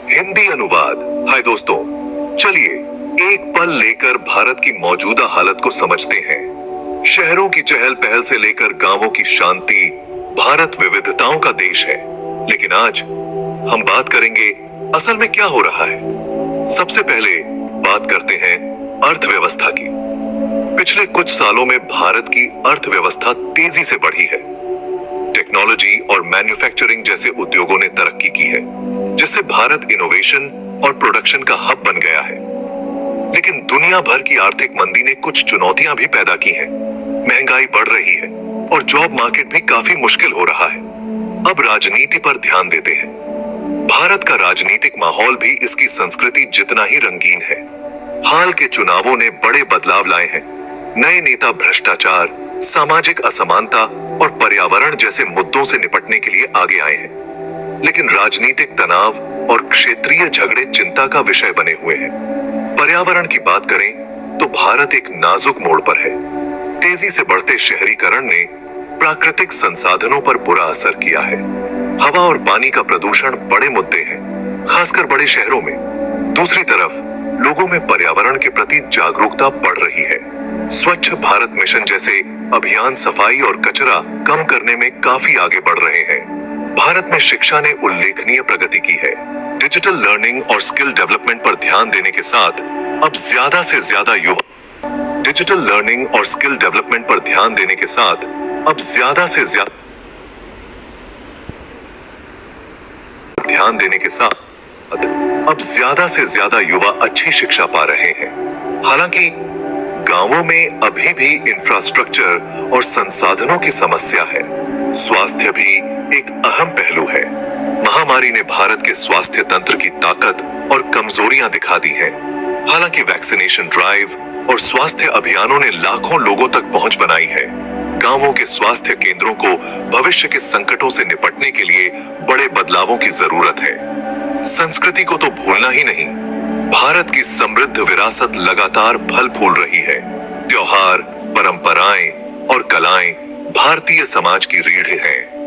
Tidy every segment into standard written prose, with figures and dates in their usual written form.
हिंदी अनुवाद। हाय दोस्तों, चलिए एक पल लेकर भारत की मौजूदा हालत को समझते हैं। शहरों की चहल पहल से लेकर गांवों की शांति, भारत विविधताओं का देश है। लेकिन आज हम बात करेंगे असल में क्या हो रहा है। सबसे पहले बात करते हैं अर्थव्यवस्था की। पिछले कुछ सालों में भारत की अर्थव्यवस्था तेजी से बढ़ी है। टेक्नोलॉजी और मैन्युफैक्चरिंग जैसे उद्योगों ने तरक्की की है, जिससे भारत इनोवेशन और प्रोडक्शन का हब बन गया है। लेकिन दुनिया भर की आर्थिक मंदी ने कुछ चुनौतियां भी पैदा की हैं। महंगाई बढ़ रही है और जॉब मार्केट भी काफी मुश्किल हो रहा है। अब राजनीति पर ध्यान देते हैं। भारत का राजनीतिक माहौल भी इसकी संस्कृति जितना ही रंगीन है। हाल के चुनावों ने बड़े बदलाव लाए हैं। नए नेता भ्रष्टाचार, सामाजिक असमानता और पर्यावरण जैसे मुद्दों से निपटने के लिए आगे आए हैं। लेकिन राजनीतिक तनाव और क्षेत्रीय झगड़े चिंता का विषय बने हुए हैं। पर्यावरण की बात करें तो भारत एक नाजुक मोड़ पर है। तेजी से बढ़ते शहरीकरण ने प्राकृतिक संसाधनों पर बुरा असर किया है। हवा और पानी का प्रदूषण बड़े मुद्दे हैं, खासकर बड़े शहरों में। दूसरी तरफ लोगों में पर्यावरण के प्रति जागरूकता बढ़ रही है। स्वच्छ भारत मिशन जैसे अभियान सफाई और कचरा कम करने में काफी आगे बढ़ रहे हैं। भारत में शिक्षा ने उल्लेखनीय प्रगति की है। डिजिटल लर्निंग और स्किल डेवलपमेंट पर ध्यान देने के साथ अब ज्यादा से ज्यादा युवा डिजिटल लर्निंग और स्किल डेवलपमेंट पर ध्यान देने के साथ अब ज्यादा से ज्यादा युवा अच्छी शिक्षा पा रहे हैं। हालांकि गांवों में अभी भी इंफ्रास्ट्रक्चर और संसाधनों की समस्या है। स्वास्थ्य भी एक अहम पहलू है। महामारी ने भारत के स्वास्थ्य तंत्र की ताकत और कमजोरियां दिखा दी हैं। हालांकि वैक्सीनेशन ड्राइव और स्वास्थ्य अभियानों ने लाखों लोगों तक पहुंच बनाई है। गांवों के स्वास्थ्य केंद्रों को भविष्य के संकटों से निपटने के लिए बड़े बदलावों की जरूरत है। संस्कृति को तो भूलना ही नहीं। भारत की समृद्ध विरासत लगातार फल फूल रही है। त्योहार, परंपराएं और कलाएं भारतीय समाज की रीढ़ हैं।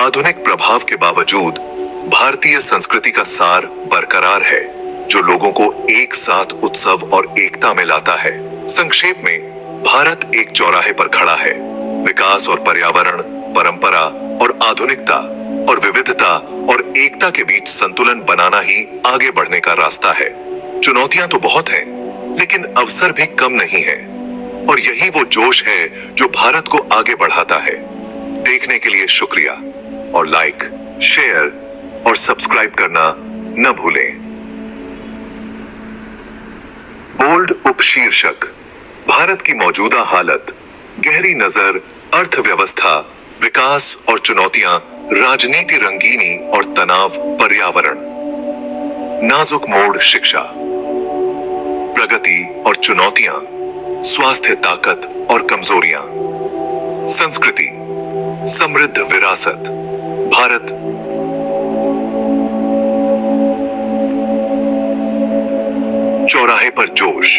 आधुनिक प्रभाव के बावजूद भारतीय संस्कृति का सार बरकरार है, जो लोगों को एक साथ उत्सव और एकता में लाता है। संक्षेप में, भारत एक चौराहे पर खड़ा है। विकास और पर्यावरण, परंपरा और आधुनिकता और विविधता और एकता के बीच संतुलन बनाना ही आगे बढ़ने का रास्ता है। चुनौतियां तो बहुत हैं, लेकिन अवसर भी कम नहीं है। और यही वो जोश है जो भारत को आगे बढ़ाता है। देखने के लिए शुक्रिया और लाइक, शेयर और सब्सक्राइब करना न भूलें। बोल्ड उपशीर्षक: भारत की मौजूदा हालत, गहरी नजर, अर्थव्यवस्था, विकास और चुनौतियां, राजनीति रंगीनी और तनाव, पर्यावरण। नाजुक मोड़, शिक्षा, प्रगति और चुनौतियां, स्वास्थ्य ताकत और कमजोरियां, संस्कृति, समृद्ध विरासत, भारत। चौराहे पर जोश।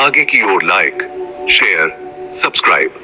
आगे की ओर लाइक, शेयर, सब्सक्राइब।